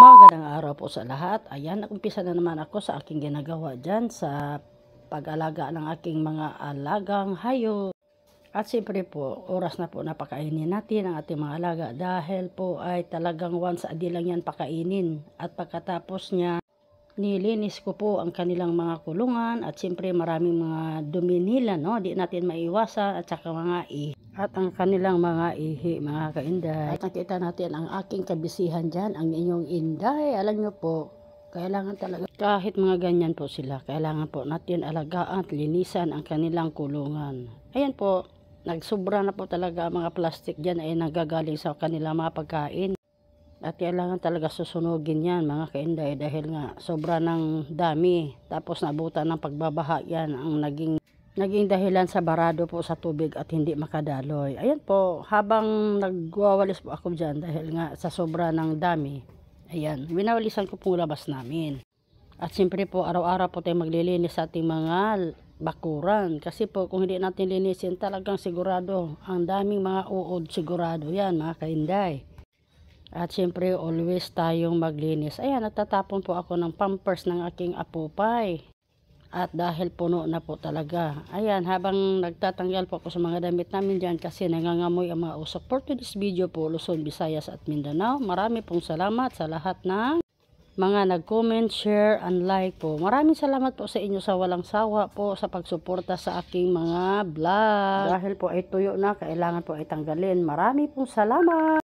Magandang araw po sa lahat. Ayan, nagumpisa na naman ako sa aking ginagawa dyan sa pag-alaga ng aking mga alagang hayop. At siyempre po, oras na po na pakainin natin ang ating mga alaga dahil po ay talagang once a day lang yan pakainin. At pagkatapos niya, nilinis ko po ang kanilang mga kulungan at siyempre maraming mga dumi nila, no? Di natin maiwasan at saka mga at ang kanilang mga ihi, mga kainday. At nakita natin ang aking kabisihan dyan, ang inyong inday. Alam nyo po, kailangan talaga, kahit mga ganyan po sila, kailangan po natin alagaan at linisan ang kanilang kulungan. Ayan po, nagsobra na po talaga ang mga plastic dyan ay nagagaling sa kanilang mga pagkain. At kailangan talaga susunugin yan, mga kainday, dahil nga sobra ng dami. Tapos nabutan ng pagbabaha yan ang naging dahilan sa barado po sa tubig at hindi makadaloy. Ayan po, habang nagwawalis po ako dyan dahil nga sa sobra ng dami, ayan, winawalisan ko po labas namin. At siyempre po, araw-araw po tayo maglilinis sa ating mga bakuran. Kasi po, kung hindi natin linisin, talagang sigurado, ang daming mga uod sigurado yan, mga kainday. At siyempre, always tayong maglinis. Ayan, natatapon po ako ng pampers ng aking apupay. At dahil puno na po talaga. Ayan, habang nagtatanggal po ako sa mga damit namin dyan kasi nangangamoy ang mga usok. For today's video po, Luzon, Visayas at Mindanao. Marami pong salamat sa lahat ng mga nag-comment, share, and like po. Maraming salamat po sa inyo sa walang sawa po sa pagsuporta sa aking mga vlog. Dahil po ay tuyo na, kailangan po ay tanggalin. Marami pong salamat.